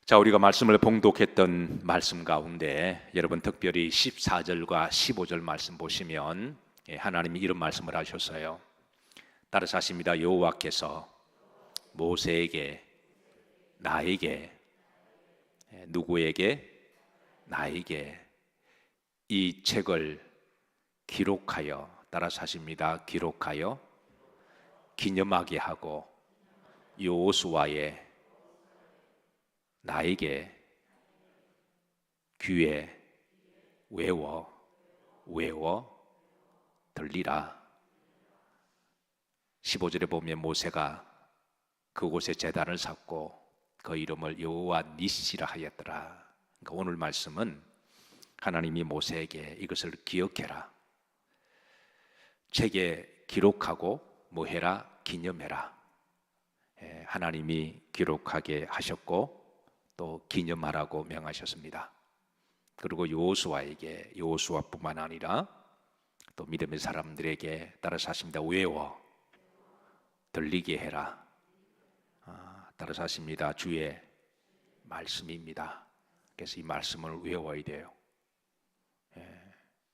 자, 우리가 말씀을 봉독했던 말씀 가운데 여러분 특별히 14절과 15절 말씀 보시면 하나님이 이런 말씀을 하셨어요. 따라서 하십니다. 여호와께서 모세에게 나에게 누구에게? 나에게 이 책을 기록하여, 따라서 하십니다. 기록하여 기념하게 하고 여호수아의 나에게 귀에 외워 들리라. 15절에 보면 모세가 그곳에 제단을 쌓고 그 이름을 여호와 니시라 하였더라. 그러니까 오늘 말씀은 하나님이 모세에게 이것을 기억해라, 책에 기록하고 뭐 해라? 기념해라. 하나님이 기록하게 하셨고 또 기념하라고 명하셨습니다. 그리고 여호수아에게, 여호수아뿐만 아니라 또 믿음의 사람들에게 따라서 하십니다. 외워 들리게 해라. 따라서 하십니다. 주의 말씀입니다. 그래서 이 말씀을 외워야 돼요.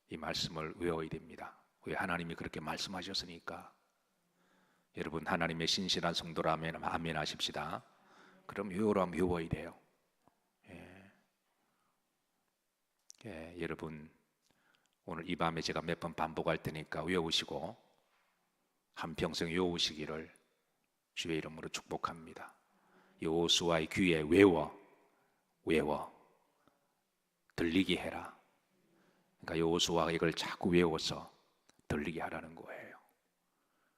이 말씀을 외워야 됩니다. 왜? 하나님이 그렇게 말씀하셨으니까. 여러분 하나님의 신실한 성도라면 아멘 하십시다. 그럼 외우라면 외워야 돼요. 여러분 오늘 이 밤에 제가 몇 번 반복할 테니까 외우시고 한평생 외우시기를 주의 이름으로 축복합니다. 여호수아의 귀에 외워 들리게 해라. 그러니까 여호수아가 이걸 자꾸 외워서 들리게 하라는 거예요.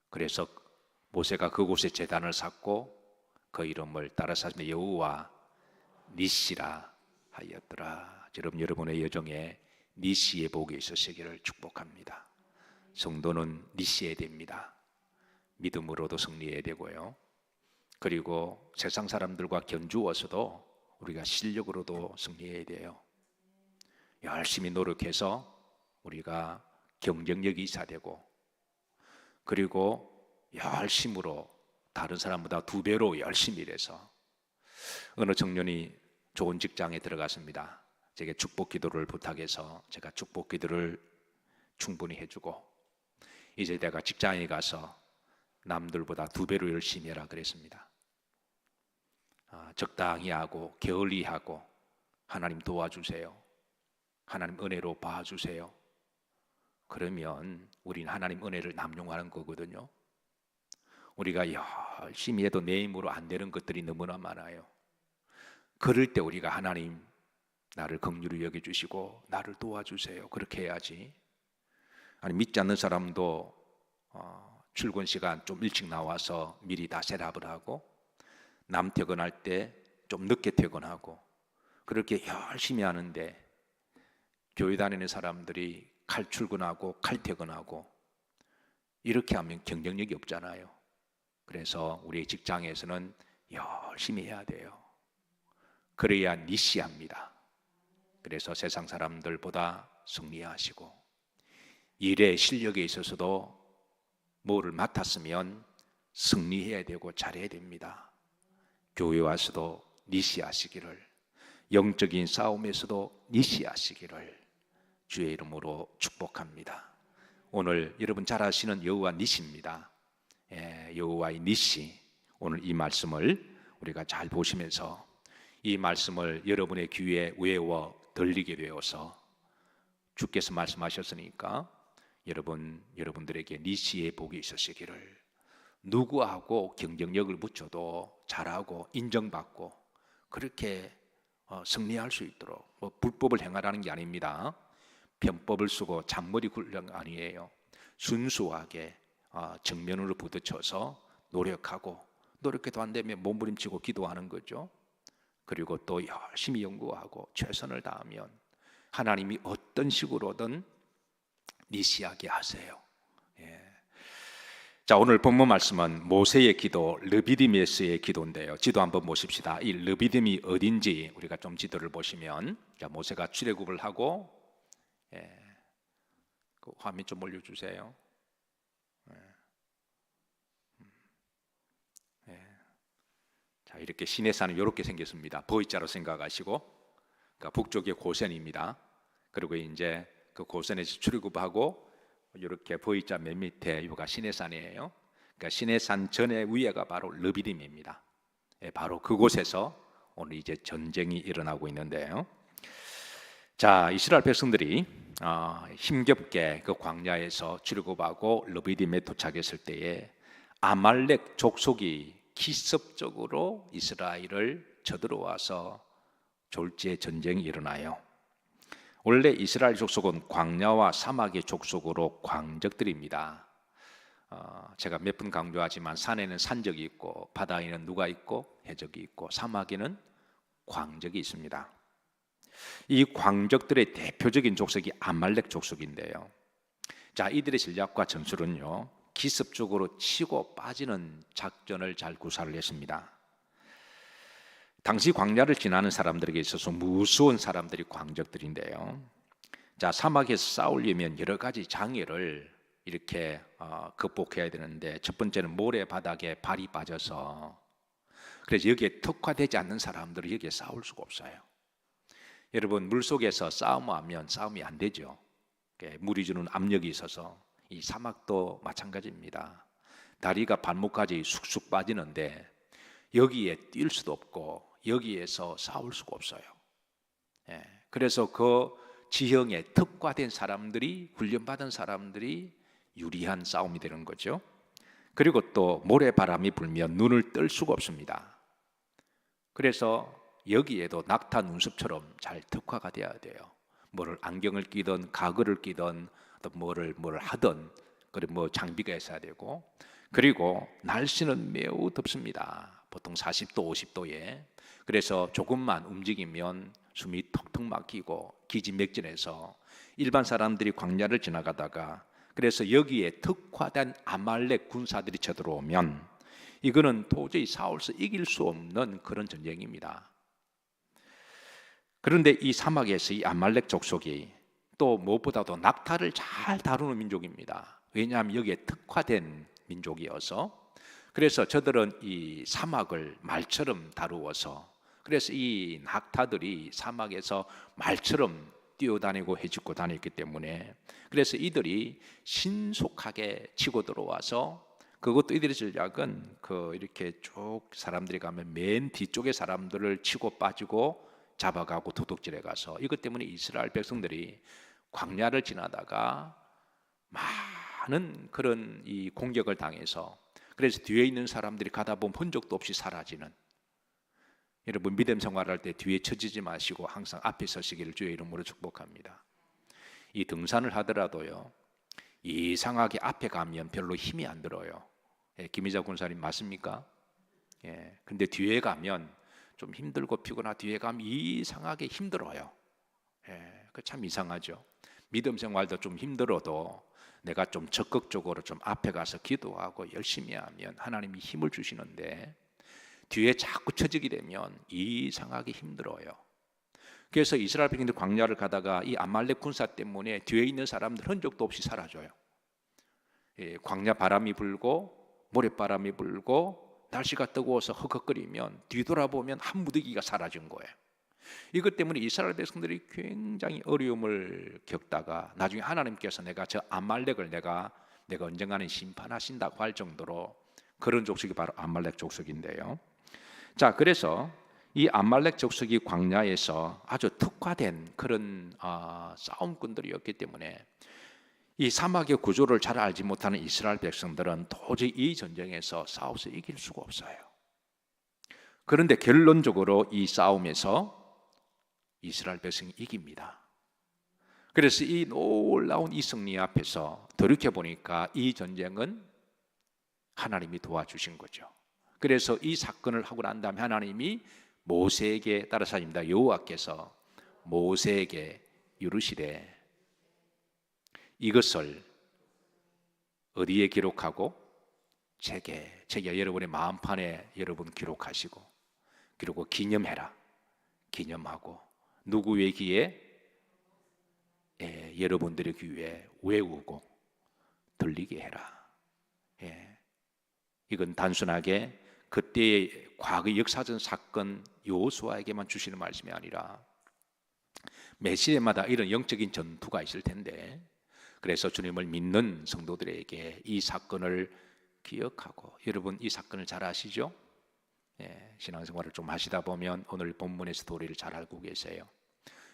그래서 모세가 그곳에 제단을 쌓고 그 이름을 따라서 여호와 니시라 하였더라. 여러분의 여정에 니시의 복이 있으시기를 축복합니다. 성도는 니시해야 됩니다. 믿음으로도 승리해야 되고요. 그리고 세상 사람들과 견주어서도 우리가 실력으로도 승리해야 돼요. 열심히 노력해서 우리가 경쟁력이 있어야 되고, 그리고 열심으로 다른 사람보다 2배로 열심히 일해서 어느 청년이 좋은 직장에 들어갔습니다. 제게 축복 기도를 부탁해서 제가 축복 기도를 충분히 해주고, 이제 내가 직장에 가서 남들보다 2배로 열심히 해라 그랬습니다. 적당히 하고 게을리 하고 하나님 도와주세요, 하나님 은혜로 봐주세요. 그러면 우린 하나님 은혜를 남용하는 거거든요. 우리가 열심히 해도 내 힘으로 안 되는 것들이 너무나 많아요. 그럴 때 우리가 하나님 나를 긍휼히 여겨주시고 나를 도와주세요, 그렇게 해야지. 아니 믿지 않는 사람도 출근 시간 좀 일찍 나와서 미리 다 셋업을 하고 남 퇴근할 때 좀 늦게 퇴근하고 그렇게 열심히 하는데, 교회 다니는 사람들이 칼 출근하고 칼 퇴근하고 이렇게 하면 경쟁력이 없잖아요. 그래서 우리 직장에서는 열심히 해야 돼요. 그래야 니시합니다. 그래서 세상 사람들보다 승리하시고, 일의 실력에 있어서도 뭐를 맡았으면 승리해야 되고 잘해야 됩니다. 교회 와서도 니시하시기를, 영적인 싸움에서도 니시하시기를 주의 이름으로 축복합니다. 오늘 여러분 잘 아시는 여호와 니시입니다. 여호와의 니시, 오늘 이 말씀을 우리가 잘 보시면서 이 말씀을 여러분의 귀에 외워 들리게 되어서 주께서 말씀하셨으니까 여러분들에게 니시의 복이 있으시기를, 누구하고 경쟁력을 붙여도 잘하고 인정받고 그렇게 승리할 수 있도록, 불법을 행하라는 게 아닙니다. 편법을 쓰고 잔머리 굴는 게 아니에요. 순수하게 정면으로 부딪혀서 노력해도 안 되면 몸부림치고 기도하는 거죠. 그리고 또 열심히 연구하고 최선을 다하면 하나님이 어떤 식으로든 니시하게 하세요. 자, 오늘 본문 말씀은 모세의 기도, 르비디메스의 기도인데요. 지도 한번 보십시다. 이 르비딤이 어딘지 우리가 좀 지도를 보시면, 자, 모세가 출애굽을 하고, 그 화면 좀 올려주세요. 자, 이렇게 시내산은 이렇게 생겼습니다. V자로 생각하시고, 그러니까 북쪽에 고센입니다. 그리고 이제 그 고센에서 출입하고 이렇게 V자 맨 밑에 여기가 시내산이에요. 그러니까 시내산 전에 위에가 바로 르비딤입니다. 예, 바로 그곳에서 오늘 이제 전쟁이 일어나고 있는데요. 자, 이스라엘 백성들이 힘겹게 그 광야에서 출애굽하고 르비딤에 도착했을 때에 아말렉 족속이 기습적으로 이스라엘을 쳐들어와서 졸지에 전쟁이 일어나요. 원래 이스라엘 족속은 광야와 사막의 족속으로 광적들입니다. 제가 몇 번 강조하지만 산에는 산적이 있고 바다에는 누가 있고 해적이 있고 사막에는 광적이 있습니다. 이 광적들의 대표적인 족속이 아말렉 족속인데요. 자, 이들의 전략과 전술은요, 기습적으로 치고 빠지는 작전을 잘 구사를 했습니다. 당시 광야를 지나는 사람들에게 있어서 무서운 사람들이 광적들인데요. 자, 사막에서 싸우려면 여러 가지 장애를 이렇게 극복해야 되는데, 첫 번째는 모래바닥에 발이 빠져서, 그래서 여기에 특화되지 않는 사람들은 여기에 싸울 수가 없어요. 여러분, 물속에서 싸움하면 싸움이 안 되죠. 물이 주는 압력이 있어서. 이 사막도 마찬가지입니다. 다리가 발목까지 쑥쑥 빠지는데 여기에 뛸 수도 없고 여기에서 싸울 수가 없어요. 그래서 그 지형에 특화된 사람들이, 훈련받은 사람들이 유리한 싸움이 되는 거죠. 그리고 또 모래바람이 불면 눈을 뜰 수가 없습니다. 그래서 여기에도 낙타 눈썹처럼 잘 특화가 돼야 돼요. 뭐를 안경을 끼든 가글을 끼든 또 뭘 하든, 그리고 뭐 장비가 있어야 되고, 그리고 날씨는 매우 덥습니다. 보통 40도, 50도에. 그래서 조금만 움직이면 숨이 턱턱 막히고 기진맥진해서 일반 사람들이 광야를 지나가다가, 그래서 여기에 특화된 아말렉 군사들이 쳐들어오면 이거는 도저히 싸워서 이길 수 없는 그런 전쟁입니다. 그런데 이 사막에서 이 아말렉 족속이 또 무엇보다도 낙타를 잘 다루는 민족입니다. 왜냐하면 여기에 특화된 민족이어서. 그래서 저들은 이 사막을 말처럼 다루어서, 그래서 이 낙타들이 사막에서 말처럼 뛰어다니고 헤집고 다녔기 때문에, 그래서 이들이 신속하게 치고 들어와서, 그것도 이들의 전략은 이렇게 쭉 사람들이 가면 맨 뒤쪽에 사람들을 치고 빠지고 잡아가고 도둑질해 가서, 이것 때문에 이스라엘 백성들이 광야를 지나다가 많은 그런 이 공격을 당해서, 그래서 뒤에 있는 사람들이 가다 보면 흔적도 없이 사라지는. 여러분, 믿음 생활할 때 뒤에 처지지 마시고 항상 앞에 서시기를 주의 이름으로 축복합니다. 이 등산을 하더라도요, 이상하게 앞에 가면 별로 힘이 안 들어요. 김희자 군사님 맞습니까? 근데 뒤에 가면 좀 힘들고 피곤하고 뒤에 가면 이상하게 힘들어요. 그 참 이상하죠. 믿음 생활도 좀 힘들어도 내가 좀 적극적으로 좀 앞에 가서 기도하고 열심히 하면 하나님이 힘을 주시는데, 뒤에 자꾸 처지게 되면 이상하게 힘들어요. 그래서 이스라엘 백성들 광야를 가다가 이 아말렉 군사 때문에 뒤에 있는 사람들 흔적도 없이 사라져요. 광야 바람이 불고 모래바람이 불고 날씨가 뜨거워서 헉헉거리면 뒤돌아보면 한 무더기가 사라진 거예요. 이것 때문에 이스라엘 백성들이 굉장히 어려움을 겪다가 나중에 하나님께서 내가 저 아말렉을 내가 언젠가는 심판하신다고 할 정도로 그런 족속이 바로 아말렉 족속인데요. 자, 그래서 이 아말렉 족속이 광야에서 아주 특화된 그런 싸움꾼들이었기 때문에 이 사막의 구조를 잘 알지 못하는 이스라엘 백성들은 도저히 이 전쟁에서 싸워서 이길 수가 없어요. 그런데 결론적으로 이 싸움에서 이스라엘 백성이 이깁니다. 그래서 이 놀라운 이 승리 앞에서 돌이켜보니까 이 전쟁은 하나님이 도와주신 거죠. 그래서 이 사건을 하고 난 다음에 하나님이 모세에게 따라서 아닙니다. 여호와께서 모세에게 이르시되 이것을 어디에 기록하고 책에 여러분의 마음판에 여러분 기록하시고, 그리고 기념해라. 기념하고 누구의 귀에? 여러분들의 귀에 외우고 들리게 해라. 이건 단순하게 그때의 과거 역사적 사건 여호수아에게만 주시는 말씀이 아니라 매 시대마다 이런 영적인 전투가 있을 텐데, 그래서 주님을 믿는 성도들에게 이 사건을 기억하고, 여러분 이 사건을 잘 아시죠? 신앙생활을 좀 하시다 보면 오늘 본문의 스토리를 잘 알고 계세요.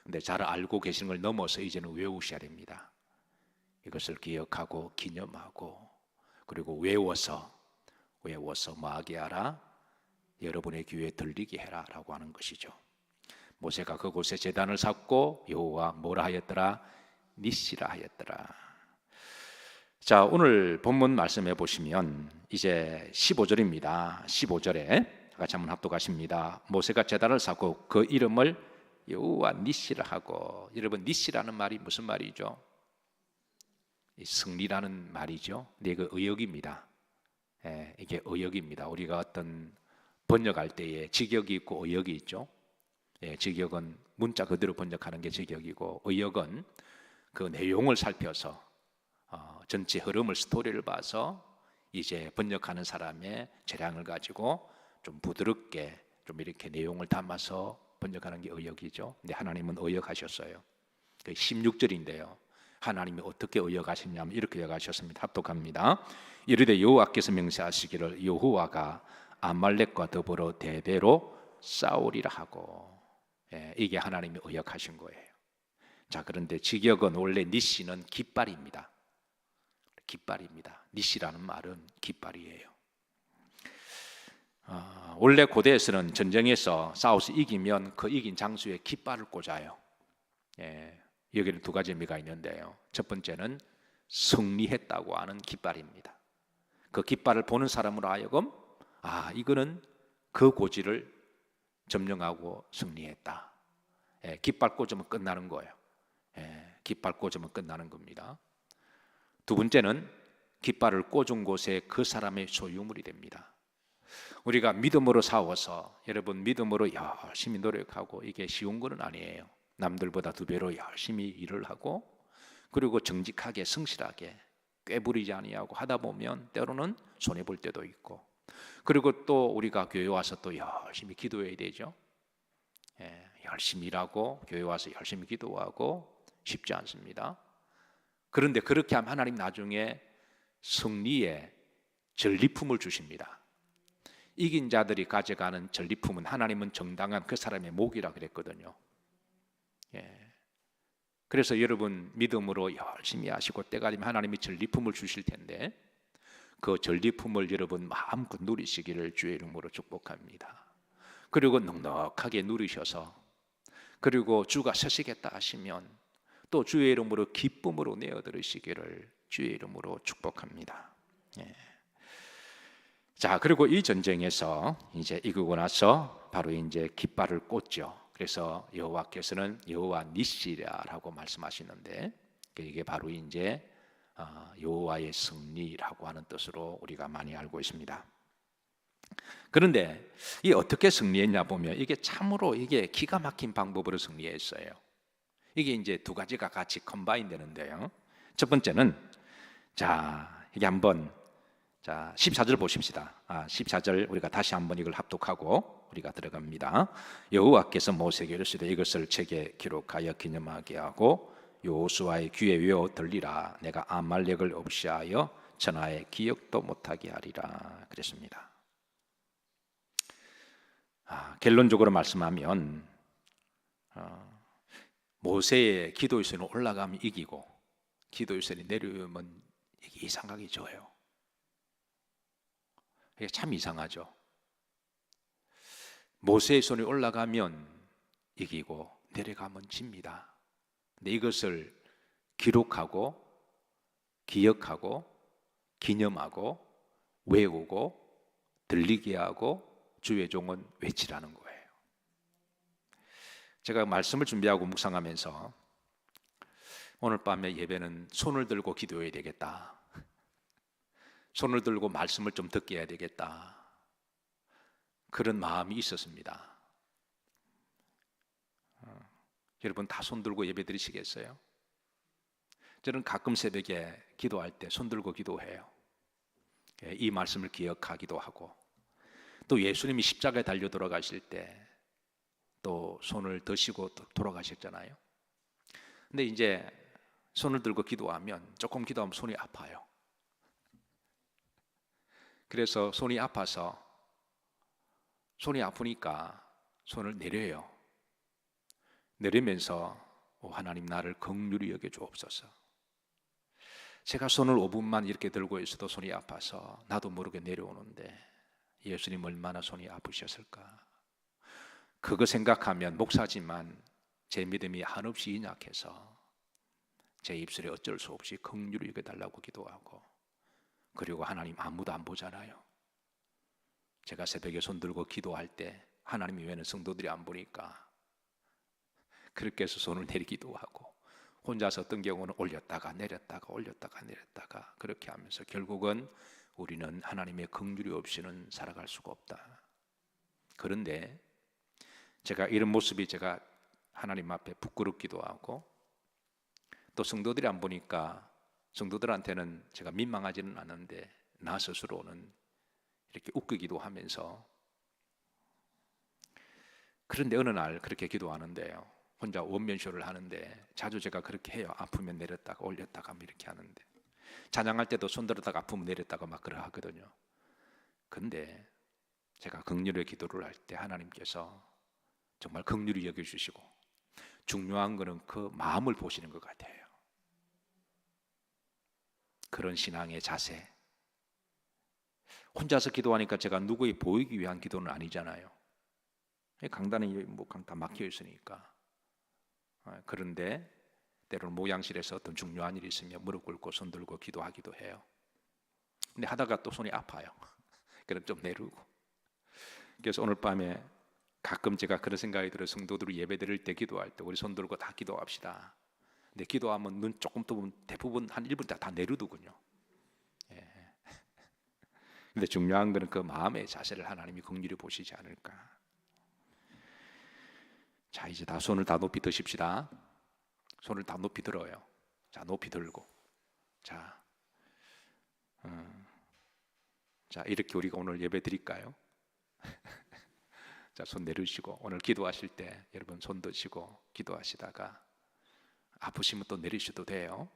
근데 잘 알고 계시는 걸 넘어서 이제는 외우셔야 됩니다. 이것을 기억하고 기념하고, 그리고 외워서 뭐하게 하라? 여러분의 귀에 들리게 해라 라고 하는 것이죠. 모세가 그곳에 제단을 쌓고 여호와 뭐라 하였더라? 니시라 하였더라. 자, 오늘 본문 말씀해 보시면 이제 15절입니다. 15절에 같이 한번 합독하십니다. 모세가 제단을 쌓고 그 이름을 여호와 니시라 하고. 여러분, 니시라는 말이 무슨 말이죠? 승리라는 말이죠. 근데 그 의역입니다. 이게 의역입니다. 우리가 어떤 번역할 때에 직역이 있고 의역이 있죠. 직역은 문자 그대로 번역하는 게 직역이고, 의역은 그 내용을 살펴서 전체 흐름을, 스토리를 봐서 이제 번역하는 사람의 재량을 가지고 좀 부드럽게 좀 이렇게 내용을 담아서 번역하는 게 의역이죠. 근데 하나님은 의역하셨어요. 16절인데요. 하나님이 어떻게 의역하셨냐면 이렇게 의역하셨습니다. 합독합니다. 이르되 여호와께서 명세하시기를 여호와가 아말렉과 더불어 대대로 싸우리라 하고. 이게 하나님이 의역하신 거예요. 자, 그런데 직역은 원래 니시는 깃발입니다. 깃발입니다. 니시라는 말은 깃발이에요. 원래 고대에서는 전쟁에서 싸워서 이기면 그 이긴 장소에 깃발을 꽂아요. 여기는 두 가지 의미가 있는데요. 첫 번째는 승리했다고 하는 깃발입니다. 그 깃발을 보는 사람으로 하여금 이거는 그 고지를 점령하고 승리했다. 깃발 꽂으면 끝나는 거예요. 깃발 꽂으면 끝나는 겁니다. 두 번째는 깃발을 꽂은 곳에 그 사람의 소유물이 됩니다. 우리가 믿음으로 싸워서, 여러분 믿음으로 열심히 노력하고, 이게 쉬운 건 아니에요. 남들보다 두 배로 열심히 일을 하고, 그리고 정직하게 성실하게 꾀부리지 아니하고 하다 보면 때로는 손해 볼 때도 있고, 그리고 또 우리가 교회 와서 또 열심히 기도해야 되죠. 열심히 일하고 교회 와서 열심히 기도하고 쉽지 않습니다. 그런데 그렇게 하면 하나님 나중에 승리의 전리품을 주십니다. 이긴 자들이 가져가는 전리품은 하나님은 정당한 그 사람의 목이라 그랬거든요. 그래서 여러분 믿음으로 열심히 하시고 때가 되면 하나님이 전리품을 주실 텐데, 그 전리품을 여러분 마음껏 누리시기를 주의 이름으로 축복합니다. 그리고 넉넉하게 누리셔서, 그리고 주가 서시겠다 하시면 또 주의 이름으로 기쁨으로 내어드리시기를 주의 이름으로 축복합니다. 자, 그리고 이 전쟁에서 이제 이기고 나서 바로 이제 깃발을 꽂죠. 그래서 여호와께서는 여호와 니시라라고 말씀하시는데, 이게 바로 이제 여호와의 승리라고 하는 뜻으로 우리가 많이 알고 있습니다. 그런데 이 어떻게 승리했냐 보면 이게 참으로 이게 기가 막힌 방법으로 승리했어요. 이게 이제 두 가지가 같이 컴바인 되는데요. 첫 번째는, 자, 이게 한번 14절 보십시다. 14절 우리가 다시 한번 이걸 합독하고 우리가 들어갑니다. 여호와께서 모세에게 이르시되 이것을 책에 기록하여 기념하게 하고 여호수아의 귀에 외워 들리라. 내가 아말렉을 없이하여 천하에 기억도 못하게 하리라 그랬습니다. 결론적으로 말씀하면 모세의 기도유선이 올라가면 이기고 기도유선이 내려오면 이게 이상하게 져요. 이게 참 이상하죠. 모세의 손이 올라가면 이기고 내려가면 집니다. 근데 이것을 기록하고 기억하고 기념하고 외우고 들리게 하고 주의 종은 외치라는 거예요. 제가 말씀을 준비하고 묵상하면서 오늘 밤에 예배는 손을 들고 기도해야 되겠다, 손을 들고 말씀을 좀 듣게 해야 되겠다, 그런 마음이 있었습니다. 여러분 다 손 들고 예배 드리시겠어요? 저는 가끔 새벽에 기도할 때 손 들고 기도해요. 이 말씀을 기억하기도 하고, 또 예수님이 십자가에 달려 돌아가실 때 또 손을 드시고 또 돌아가셨잖아요. 근데 이제 손을 들고 기도하면 조금 기도하면 손이 아파요. 그래서 손이 아파서 손이 아프니까 손을 내려요. 내리면서 하나님 나를 긍휼히 여겨 주옵소서. 제가 손을 5분만 이렇게 들고 있어도 손이 아파서 나도 모르게 내려오는데 예수님 얼마나 손이 아프셨을까. 그거 생각하면 목사지만 제 믿음이 한없이 인약해서 제 입술에 어쩔 수 없이 긍휼히 여겨달라고 기도하고, 그리고 하나님 아무도 안 보잖아요. 제가 새벽에 손 들고 기도할 때 하나님 외에는 성도들이 안 보니까 그렇게 해서 손을 내리기도 하고, 혼자서 어떤 경우는 올렸다가 내렸다가 올렸다가 내렸다가 그렇게 하면서 결국은 우리는 하나님의 긍휼이 없이는 살아갈 수가 없다. 그런데 제가 이런 모습이 제가 하나님 앞에 부끄럽기도 하고, 또 성도들이 안 보니까 성도들한테는 제가 민망하지는 않은데 나 스스로는 이렇게 웃기기도 하면서, 그런데 어느 날 그렇게 기도하는데요, 혼자 원면쇼를 하는데 자주 제가 그렇게 해요. 아프면 내렸다가 올렸다가 이렇게 하는데, 찬양할 때도 손 들었다가 아프면 내렸다가 막 그러 하거든요. 근데 제가 긍휼의 기도를 할 때 하나님께서 정말 긍휼히 여겨주시고, 중요한 거는 그 마음을 보시는 것 같아요. 그런 신앙의 자세. 혼자서 기도하니까 제가 누구에 보이기 위한 기도는 아니잖아요. 강단이 다 막혀 있으니까. 그런데 때로는 목양실에서 어떤 중요한 일이 있으면 무릎 꿇고 손 들고 기도하기도 해요. 근데 하다가 또 손이 아파요. 그럼 좀 내리고. 그래서 오늘 밤에 가끔 제가 그런 생각이 들어요. 성도들이 예배 드릴 때 기도할 때 우리 손 들고 다 기도합시다. 근데 기도하면 눈 조금 뜨면 대부분 한 1분 다 내리더군요. 예. 근데 중요한 거는 그 마음의 자세를 하나님이 긍휼히 보시지 않을까. 자, 이제 다 손을 다 높이 드십시다. 손을 다 높이 들어요. 자, 높이 들고. 자, 자, 이렇게 우리가 오늘 예배 드릴까요? 자, 손 내리시고, 오늘 기도하실 때 여러분 손 드시고 기도하시다가 아프시면 또 내리셔도 돼요.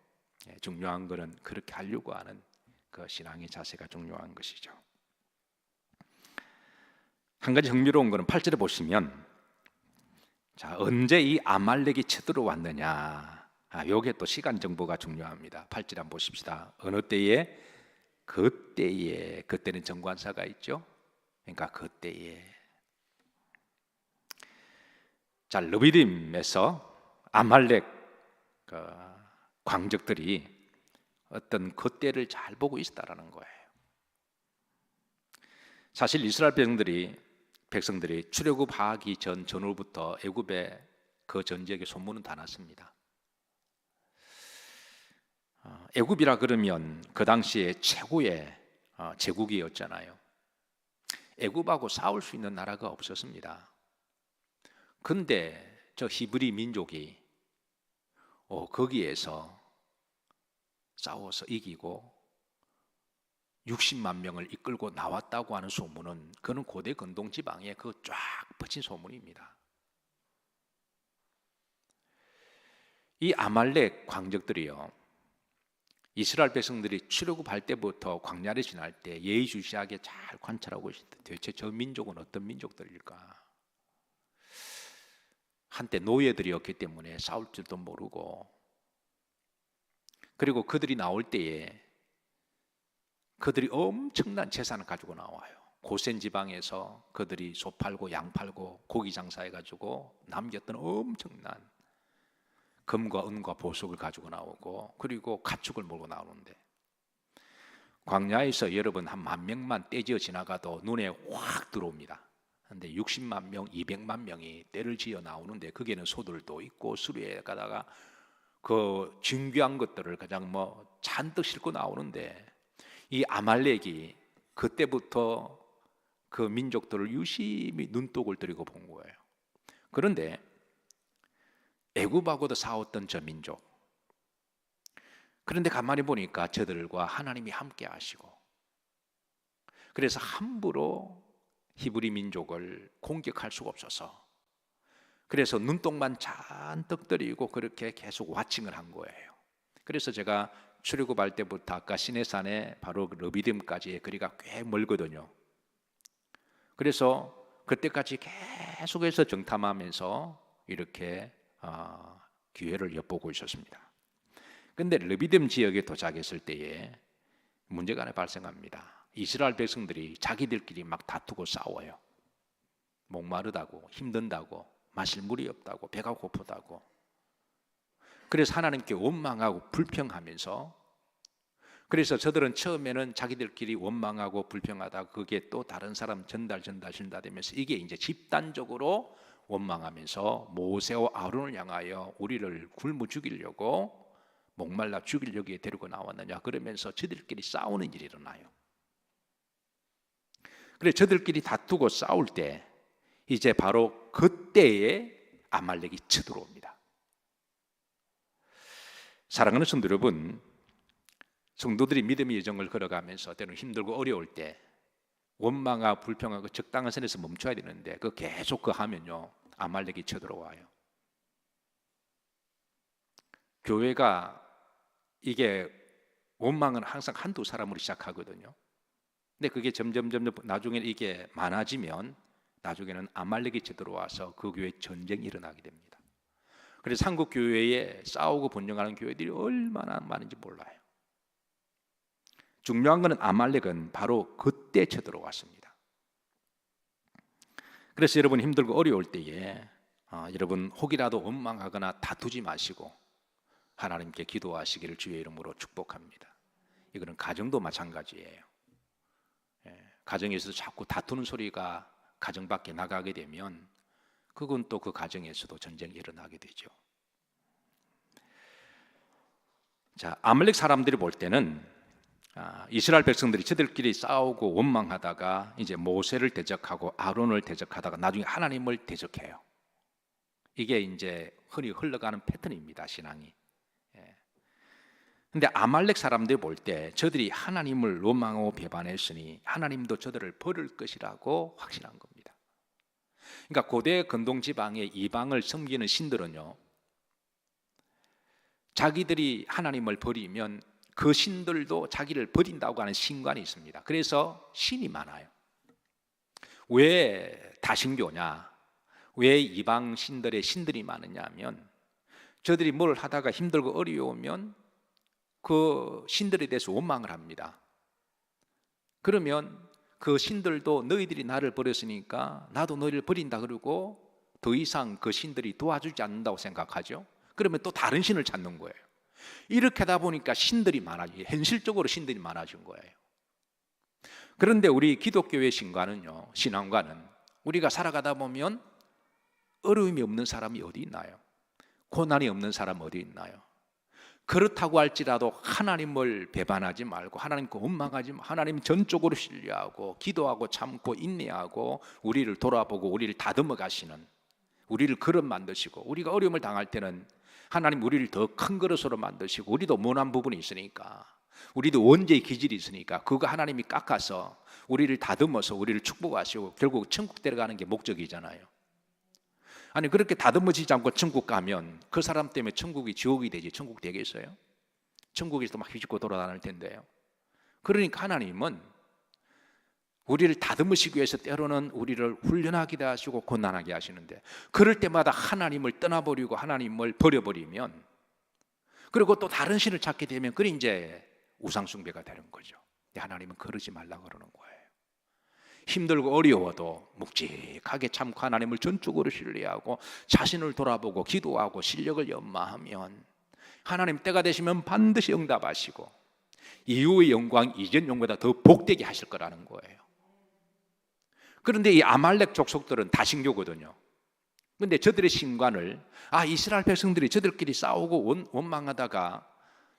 예, 중요한 거는 그렇게 하려고 하는 그 신앙의 자세가 중요한 것이죠. 한 가지 흥미로운 거는 8절에 보시면, 자, 언제 이 아말렉이 쳐들어왔느냐, 요게 또 시간 정보가 중요합니다. 8절 한번 보십시다. 어느 때에? 그때에. 그때는 정관사가 있죠. 그러니까 그때에. 자, 르비딤에서 아말렉 광적들이 어떤 그때를 잘 보고 있었다라는 거예요. 사실 이스라엘 백성들이 출애굽하기 전후부터 애굽의 그 전 지역에 소문은 다 났습니다. 애굽이라 그러면 그 당시에 최고의 제국이었잖아요. 애굽하고 싸울 수 있는 나라가 없었습니다. 근데 저 히브리 민족이 거기에서 싸워서 이기고 60만 명을 이끌고 나왔다고 하는 소문은, 그는 고대 근동 지방에 그 쫙 퍼진 소문입니다. 이 아말렉 광적들이요, 이스라엘 백성들이 출애굽할 때부터 광야를 지날 때 예의주시하게 잘 관찰하고 있을 때 도대체 저 민족은 어떤 민족들일까? 한때 노예들이었기 때문에 싸울 줄도 모르고, 그리고 그들이 나올 때에 그들이 엄청난 재산을 가지고 나와요. 고센 지방에서 그들이 소 팔고 양 팔고 고기 장사해가지고 남겼던 엄청난 금과 은과 보석을 가지고 나오고, 그리고 가축을 몰고 나오는데, 광야에서 여러분 한 10,000명만 떼지어 지나가도 눈에 확 들어옵니다. 그런데 60만 명, 200만 명이 떼를 지어 나오는데, 거기에는 소들도 있고 수레에 가다가 그 진귀한 것들을 그냥 잔뜩 싣고 나오는데, 이 아말렉이 그때부터 그 민족들을 유심히 눈독을 들이고 본 거예요. 그런데 애굽하고도 싸웠던 저 민족, 그런데 가만히 보니까 저들과 하나님이 함께 하시고, 그래서 함부로 히브리 민족을 공격할 수가 없어서 그래서 눈동만 잔뜩 들이고 그렇게 계속 와칭을 한 거예요. 그래서 제가 출애굽할 때부터 아까 시내산에 바로 르비딤까지의 거리가 꽤 멀거든요. 그래서 그때까지 계속해서 정탐하면서 이렇게 기회를 엿보고 있었습니다. 그런데 르비딤 지역에 도착했을 때에 문제가 하나 발생합니다. 이스라엘 백성들이 자기들끼리 막 다투고 싸워요. 목마르다고, 힘든다고, 마실 물이 없다고, 배가 고프다고. 그래서 하나님께 원망하고 불평하면서, 그래서 저들은 처음에는 자기들끼리 원망하고 불평하다 그게 또 다른 사람 전달되면서 이게 이제 집단적으로 원망하면서 모세와 아론을 향하여 우리를 굶어 죽이려고 목말라 죽이려고 데리고 나왔느냐 그러면서 저들끼리 싸우는 일이 일어나요. 그래서 저들끼리 다투고 싸울 때 이제 바로 그때에 아말렉이 쳐들어옵니다. 사랑하는 성도 여러분, 성도들이 믿음의 여정을 걸어가면서 때로는 힘들고 어려울 때 원망하고 불평하고 적당한 선에서 멈춰야 되는데 그 계속 그 하면요 아말렉이 쳐들어와요. 교회가 이게 원망은 항상 한두 사람으로 시작하거든요. 근데 그게 점점 나중에는 이게 많아지면 나중에는 아말렉이 쳐들어와서 그 교회에 전쟁이 일어나게 됩니다. 그래서 한국 교회에 싸우고 번영하는 교회들이 얼마나 많은지 몰라요. 중요한 것은 아말렉은 바로 그때 쳐들어왔습니다. 그래서 여러분 힘들고 어려울 때에 여러분 혹이라도 원망하거나 다투지 마시고 하나님께 기도하시기를 주의 이름으로 축복합니다. 이거는 가정도 마찬가지예요. 가정에서 자꾸 다투는 소리가 가정 밖에 나가게 되면 그건 또 그 가정에서도 전쟁이 일어나게 되죠. 자, 아말렉 사람들이 볼 때는 이스라엘 백성들이 저들끼리 싸우고 원망하다가 이제 모세를 대적하고 아론을 대적하다가 나중에 하나님을 대적해요. 이게 이제 흔히 흘러가는 패턴입니다, 신앙이. 근데 아말렉 사람들이 볼 때 저들이 하나님을 원망하고 배반했으니 하나님도 저들을 버릴 것이라고 확신한 겁니다. 그러니까 고대 근동 지방의 이방을 섬기는 신들은요, 자기들이 하나님을 버리면 그 신들도 자기를 버린다고 하는 신관이 있습니다. 그래서 신이 많아요. 왜 다신교냐? 왜 이방 신들의 신들이 많으냐 하면 저들이 뭘 하다가 힘들고 어려우면 그 신들에 대해서 원망을 합니다. 그러면 그 신들도 너희들이 나를 버렸으니까 나도 너희를 버린다 그러고 더 이상 그 신들이 도와주지 않는다고 생각하죠. 그러면 또 다른 신을 찾는 거예요. 이렇게 하다 보니까 신들이 많아지고 현실적으로 신들이 많아진 거예요. 그런데 우리 기독교의 신앙과는 우리가 살아가다 보면 어려움이 없는 사람이 어디 있나요? 고난이 없는 사람 어디 있나요? 그렇다고 할지라도 하나님을 배반하지 말고 하나님께 원망하지 말고 하나님 전적으로 신뢰하고 기도하고 참고 인내하고 우리를 돌아보고 우리를 다듬어 가시는, 우리를 그릇 만드시고 우리가 어려움을 당할 때는 하나님 우리를 더 큰 그릇으로 만드시고 우리도 모난 부분이 있으니까 우리도 원죄의 기질이 있으니까 그거 하나님이 깎아서 우리를 다듬어서 우리를 축복하시고 결국 천국 데려가는 게 목적이잖아요. 아니 그렇게 다듬어지지 않고 천국 가면 그 사람 때문에 천국이 지옥이 되지 천국 되겠어요? 천국에서 막 휘짓고 돌아다닐 텐데요. 그러니까 하나님은 우리를 다듬으시기 위해서 때로는 우리를 훈련하기도 하시고 고난하게 하시는데 그럴 때마다 하나님을 떠나버리고 하나님을 버려버리면 그리고 또 다른 신을 찾게 되면 그게 이제 우상숭배가 되는 거죠. 하나님은 그러지 말라고 그러는 거예요. 힘들고 어려워도 묵직하게 참고 하나님을 전적으로 신뢰하고 자신을 돌아보고 기도하고 실력을 연마하면 하나님 때가 되시면 반드시 응답하시고 이후의 영광 이전 영광보다 더 복되게 하실 거라는 거예요. 그런데 이 아말렉 족속들은 다신교거든요. 그런데 저들의 신관을 이스라엘 백성들이 저들끼리 싸우고 원망하다가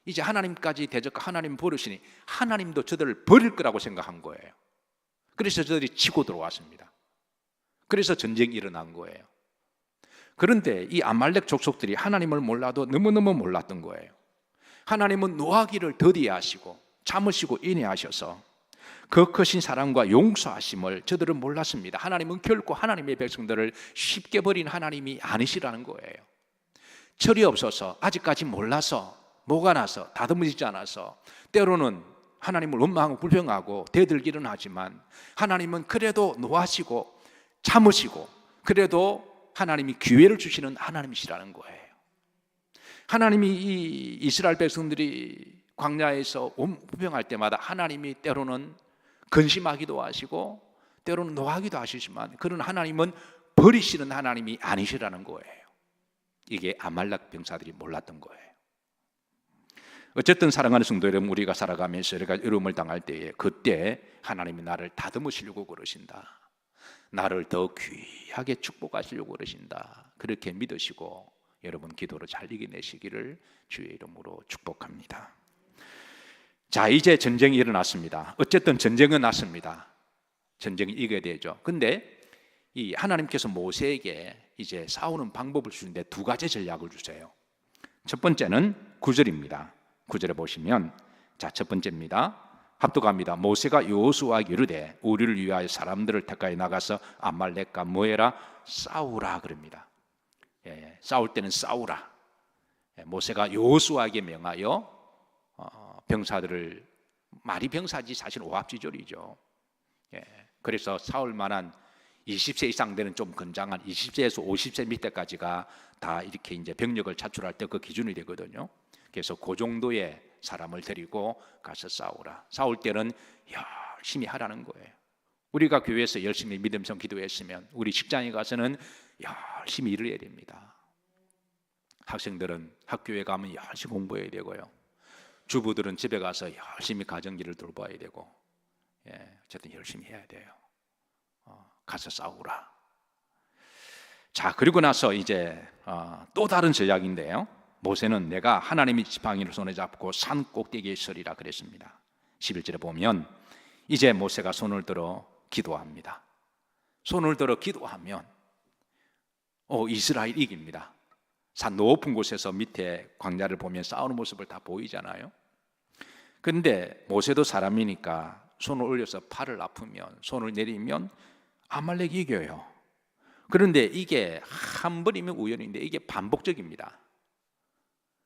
이제 하나님까지 대적하고 하나님 버리시니 하나님도 저들을 버릴 거라고 생각한 거예요. 그래서 저들이 치고 들어왔습니다. 그래서 전쟁이 일어난 거예요. 그런데 이 아말렉 족속들이 하나님을 몰라도 너무너무 몰랐던 거예요. 하나님은 노하기를 더디하시고 참으시고 인내하셔서 그 크신 사랑과 용서하심을 저들은 몰랐습니다. 하나님은 결코 하나님의 백성들을 쉽게 버린 하나님이 아니시라는 거예요. 철이 없어서, 아직까지 몰라서, 뭐가 나서, 다듬어지지 않아서, 때로는 하나님을 원망하고 불평하고 대들기는 하지만 하나님은 그래도 노하시고 참으시고 그래도 하나님이 기회를 주시는 하나님이시라는 거예요. 하나님이 이 이스라엘 백성들이 광야에서 불평할 때마다 하나님이 때로는 근심하기도 하시고 때로는 노하기도 하시지만 그런 하나님은 버리시는 하나님이 아니시라는 거예요. 이게 아말렉 병사들이 몰랐던 거예요. 어쨌든 사랑하는 성도 여러분, 우리가 살아가면서 우리가 어려움을 당할 때에 그때 하나님이 나를 다듬으시려고 그러신다. 나를 더 귀하게 축복하시려고 그러신다. 그렇게 믿으시고 여러분 기도로 잘 이겨내시기를 주의 이름으로 축복합니다. 자, 이제 전쟁이 일어났습니다. 어쨌든 전쟁은 났습니다. 전쟁이 이겨야 되죠. 근데 이 하나님께서 모세에게 이제 싸우는 방법을 주는데 두 가지 전략을 주세요. 첫 번째는 9절입니다. 9절에 보시면 자, 첫 번째입니다. 합독합니다. 모세가 여호수아에게 이르되 우리를 위하여 사람들을 택하여 나가서 아말렉과 뭐해라 싸우라 그럽니다. 싸울 때는 싸우라. 모세가 여호수아에게 명하여 병사들을, 말이 병사지 사실 오합지졸이죠. 그래서 싸울 만한 20세 이상 되는 좀 건장한 20세에서 50세 밑에까지가 다 이렇게 이제 병력을 차출할 때 그 기준이 되거든요. 그래서 그 정도의 사람을 데리고 가서 싸우라. 싸울 때는 열심히 하라는 거예요. 우리가 교회에서 열심히 믿음성 기도했으면 우리 직장에 가서는 열심히 일을 해야 됩니다. 학생들은 학교에 가면 열심히 공부해야 되고요. 주부들은 집에 가서 열심히 가정일을 돌봐야 되고, 어쨌든 열심히 해야 돼요. 가서 싸우라. 자, 그리고 나서 이제 또 다른 전략인데요. 모세는 내가 하나님의 지팡이를 손에 잡고 산 꼭대기에 서리라 그랬습니다. 11절에 보면 이제 모세가 손을 들어 기도합니다. 손을 들어 기도하면 이스라엘 이깁니다. 산 높은 곳에서 밑에 광야를 보면 싸우는 모습을 다 보이잖아요. 그런데 모세도 사람이니까 손을 올려서 팔을 아프면 손을 내리면 아말렉이 이겨요. 그런데 이게 한 번이면 우연인데 이게 반복적입니다.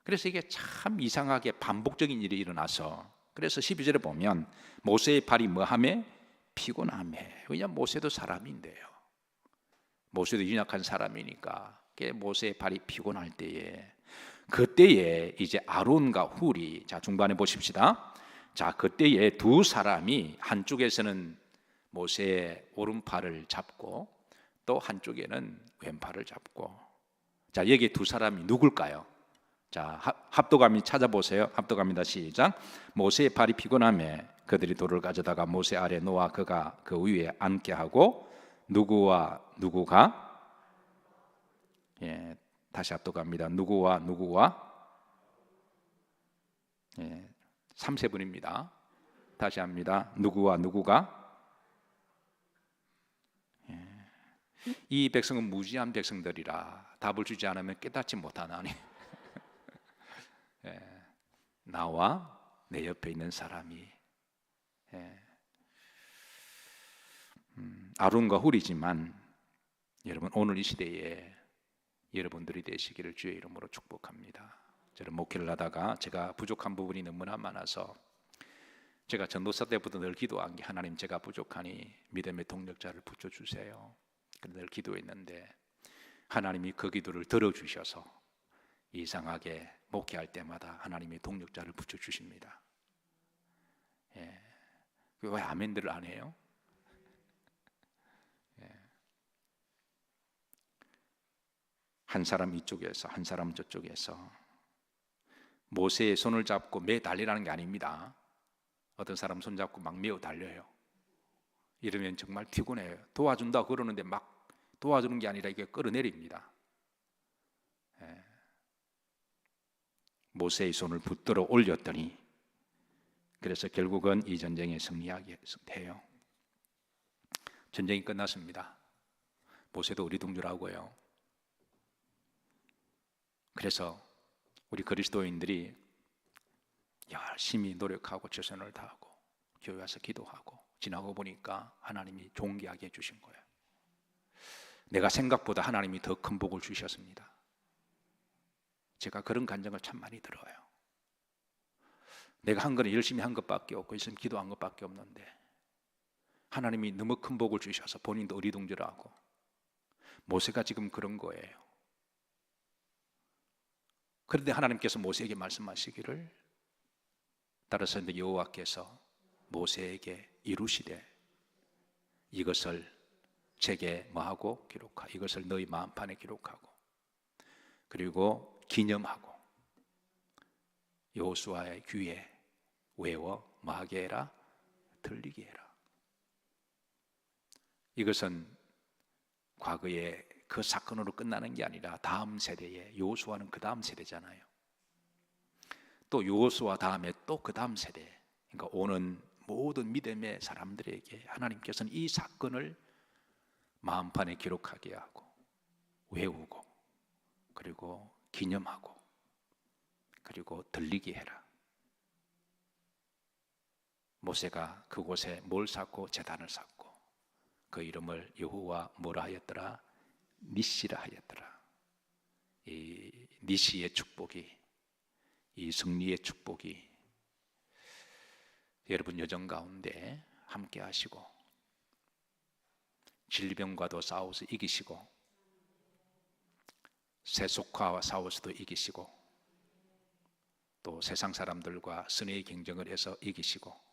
그래서 이게 참 이상하게 반복적인 일이 일어나서 그래서 12절에 보면 모세의 팔이 뭐하매? 피곤하매. 왜냐하면 모세도 사람인데요. 모세도 연약한 사람이니까 모세의 팔이 피곤할 때에 그때에 이제 아론과 훌이 자 중반에 보십시다. 자 그때에 두 사람이 한쪽에서는 모세의 오른팔을 잡고 또 한쪽에는 왼팔을 잡고 자 여기 두 사람이 누굴까요? 자 합독하면 찾아보세요. 합독합니다. 시작. 모세의 팔이 피곤하매 그들이 돌을 가져다가 모세 아래 놓아 그가 그 위에 앉게 하고 누구와 누구가 다시 합독합니다. 누구와 3세분입니다. 다시 합니다. 누구와 누구가 이 백성은 무지한 백성들이라 답을 주지 않으면 깨닫지 못하나니 나와 내 옆에 있는 사람이 아론과 훌이지만 여러분 오늘 이 시대에 여러분들이 되시기를 주의 이름으로 축복합니다. 저는 목회를 하다가 제가 부족한 부분이 너무나 많아서 제가 전도사 때부터 늘 기도한 게 하나님 제가 부족하니 믿음의 동력자를 붙여주세요. 늘 기도했는데 하나님이 그 기도를 들어주셔서 이상하게 목회할 때마다 하나님이 동력자를 붙여주십니다. 왜 아멘들을 안 해요? 한 사람 이쪽에서 한 사람 저쪽에서 모세의 손을 잡고 매 달리라는 게 아닙니다. 어떤 사람 손 잡고 막 매어 달려요. 이러면 정말 피곤해요. 도와준다 그러는데 막 도와주는 게 아니라 이게 끌어내립니다. 모세의 손을 붙들어 올렸더니 그래서 결국은 이 전쟁에 승리하게 돼요. 전쟁이 끝났습니다. 모세도 우리 동료라고요. 그래서 우리 그리스도인들이 열심히 노력하고 최선을 다하고 교회 와서 기도하고 지나고 보니까 하나님이 존귀하게 해주신 거예요. 내가 생각보다 하나님이 더 큰 복을 주셨습니다. 제가 그런 감정을 참 많이 들어요. 내가 한 거는 열심히 한 것밖에 없고 열심히 기도한 것밖에 없는데 하나님이 너무 큰 복을 주셔서 본인도 어리둥절하고, 모세가 지금 그런 거예요. 그런데 하나님께서 모세에게 말씀하시기를, 따라서 여호와께서 모세에게 이루시되 이것을 책에 뭐하고 기록하고, 이것을 너희 마음판에 기록하고, 그리고 기념하고 여호수아의 귀에 외워 뭐하게 해라? 들리게 해라. 이것은 과거에 그 사건으로 끝나는 게 아니라 다음 세대에, 여호수아는 그 다음 세대잖아요. 또 여호수아 다음에 또 그 다음 세대, 그러니까 오는 모든 믿음의 사람들에게 하나님께서는 이 사건을 마음판에 기록하게 하고 외우고 그리고 기념하고 그리고 들리게 해라. 모세가 그곳에 뭘 쌓고? 제단을 쌓고 그 이름을 여호와 뭐라 하였더라? 니시라 하였더라. 이 니시의 축복이, 이 승리의 축복이 여러분 여정 가운데 함께 하시고, 질병과도 싸워서 이기시고, 세속화와 싸워서도 이기시고, 또 세상 사람들과 선의 경쟁을 해서 이기시고,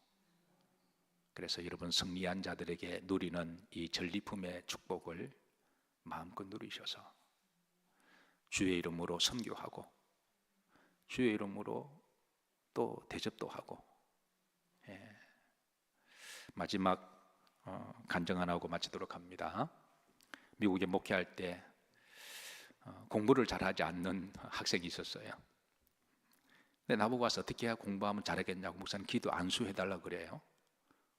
그래서 여러분 승리한 자들에게 누리는 이 전리품의 축복을 마음껏 누리셔서 주의 이름으로 선교하고 주의 이름으로 또 대접도 하고, 마지막 간증 하나 하고 마치도록 합니다. 미국에 목회할 때 공부를 잘하지 않는 학생이 있었어요. 근데 나보고 와서 어떻게 해야 공부하면 잘하겠냐고 목사님 기도 안수해달라고 그래요.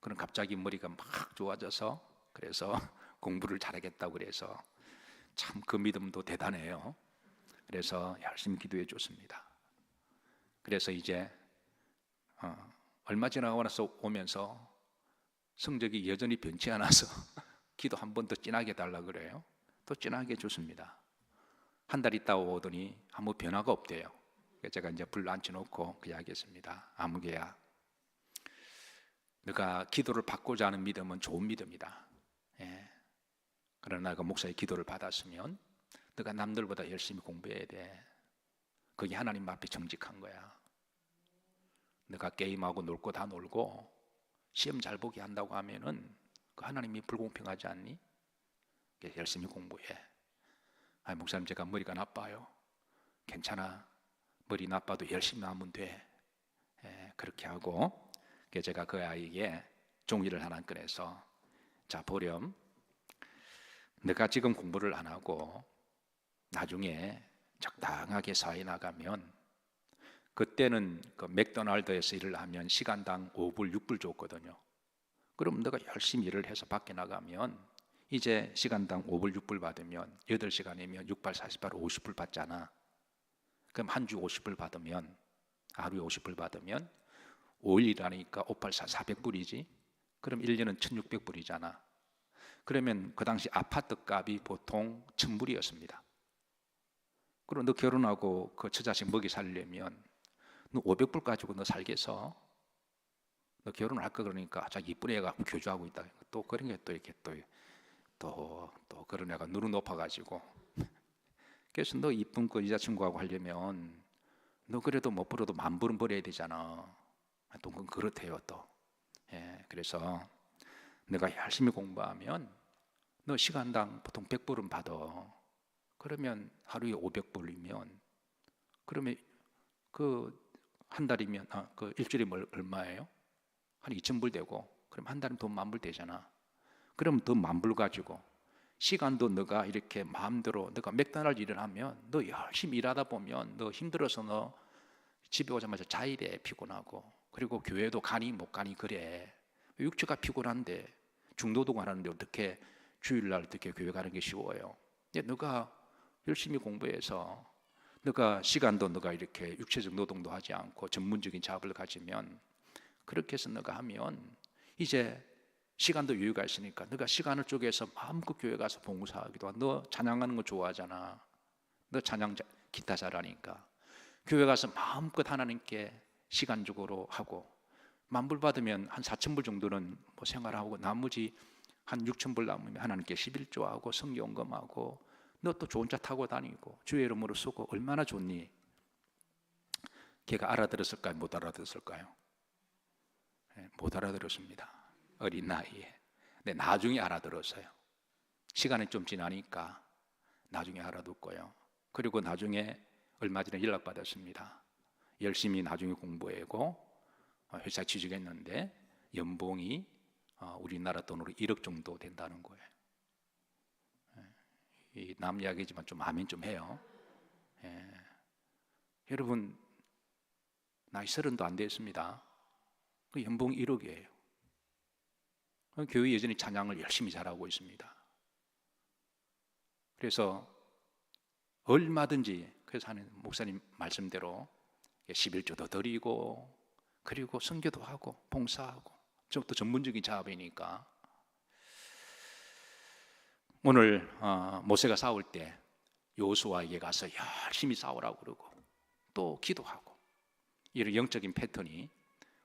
그럼 갑자기 머리가 막 좋아져서, 그래서 공부를 잘하겠다고 그래서 참 그 믿음도 대단해요. 그래서 열심히 기도해 줬습니다. 그래서 이제 얼마 지나고 나서 오면서 성적이 여전히 변치 않아서 기도 한 번 더 진하게 해달라고 그래요. 또 진하게 해줬습니다. 한 달 있다 오더니 아무 변화가 없대요. 제가 이제 불 앉혀놓고 그 이야기했습니다. 아무개야, 너가 기도를 받고자 하는 믿음은 좋은 믿음이다. 그러나 그 목사의 기도를 받았으면 너가 남들보다 열심히 공부해야 돼. 그게 하나님 앞에 정직한 거야. 너가 게임하고 놀 거 다 놀고 시험 잘 보게 한다고 하면은 그 하나님이 불공평하지 않니? 열심히 공부해. 아, 목사님 제가 머리가 나빠요. 괜찮아. 머리 나빠도 열심히 하면 돼. 그렇게 하고 제가 그 아이에게 종이를 하나 꺼내서, 자 보렴, 내가 지금 공부를 안 하고 나중에 적당하게 사회 나가면, 그때는 그 맥도날드에서 일을 하면 시간당 5불 6불 줬거든요. 그럼 너가 열심히 일을 해서 밖에 나가면 이제 시간당 5불 6불 받으면 8시간이면 6, 8, 48, 50불 받잖아. 그럼 한 주 50불 받으면, 하루에 50불 받으면 5일 일하니까 5, 8, 4, 400불이지. 그럼 1년은 1600불이잖아. 그러면 그 당시 아파트 값이 보통 1000불이었습니다. 그럼 너 결혼하고 그 처자식 먹이 살려면 너 500불 가지고 너 살겠어? 너 결혼을 할까? 그러니까 자 이쁜 애가 교주하고 있다. 또 그런 게 또 이렇게 또 그런 애가 누르 높아가지고, 그래서 너 이쁜 그 여자친구하고 하려면 너 그래도 못 벌어도 10,000불은 벌어야 되잖아. 또 그건 그렇대요 또. 그래서 내가 열심히 공부하면 너 시간당 보통 100불은 받아. 그러면 하루에 500불이면 그러면 그 한 달이면 그 일주일이면 얼마예요? 한 2,000불 되고, 그럼 한 달이면 돈 10,000불 되잖아. 그럼 더 10,000불 가지고 시간도 너가 이렇게 마음대로, 너가 맥도날드 일을 하면 너 열심히 일하다 보면 너 힘들어서 너 집에 오자마자 자일해, 피곤하고. 그리고 교회도 가니 못 가니 그래. 육체가 피곤한데 중노동 하는데 어떻게 주일날 어떻게 교회 가는 게 쉬워요? 근데 너가 열심히 공부해서 너가 시간도 너가 이렇게 육체적 노동도 하지 않고 전문적인 작업을 가지면, 그렇게 해서 너가 하면 이제 시간도 여유가 있으니까 너가 시간을 쪼개서 마음껏 교회 가서 봉사하기도 하고, 너 찬양하는 거 좋아하잖아. 너 찬양 기타 잘하니까 교회 가서 마음껏 하나님께 시간적으로 하고, 만불 받으면 한 4,000불 정도는 뭐 생활하고, 나머지 한 6,000불 남으면 하나님께 11조하고 성경검하고, 너 또 좋은 차 타고 다니고 주의 이름으로 쓰고, 얼마나 좋니? 걔가 알아들었을까요? 못 알아들었을까요? 못 알아들었습니다. 어린 나이에. 근데 나중에 알아들었어요. 시간이 좀 지나니까 나중에 알아듣고요. 그리고 나중에 얼마 전에 연락받았습니다. 열심히 나중에 공부하고 회사 취직했는데 연봉이 우리나라 돈으로 1억 정도 된다는 거예요. 이 남 이야기지만 좀 아멘 좀 해요. 여러분, 나이 30도 안 됐습니다. 그 연봉 1억이에요. 교회 여전히 찬양을 열심히 잘하고 있습니다. 그래서 얼마든지, 그래서 하는 목사님 말씀대로 11조도 드리고, 그리고 선교도 하고 봉사하고, 저것도 전문적인 작업이니까. 오늘 모세가 싸울 때 여호수아에게 가서 열심히 싸우라고 그러고 또 기도하고, 이런 영적인 패턴이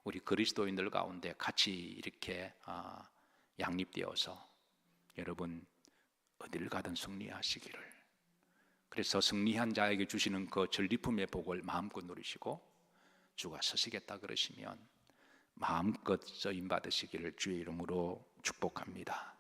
우리 그리스도인들 가운데 같이 이렇게 양립되어서 여러분 어디를 가든 승리하시기를. 그래서 승리한 자에게 주시는 그 전리품의 복을 마음껏 누리시고, 주가 서시겠다 그러시면 마음껏 쓰임 받으시기를 주의 이름으로 축복합니다.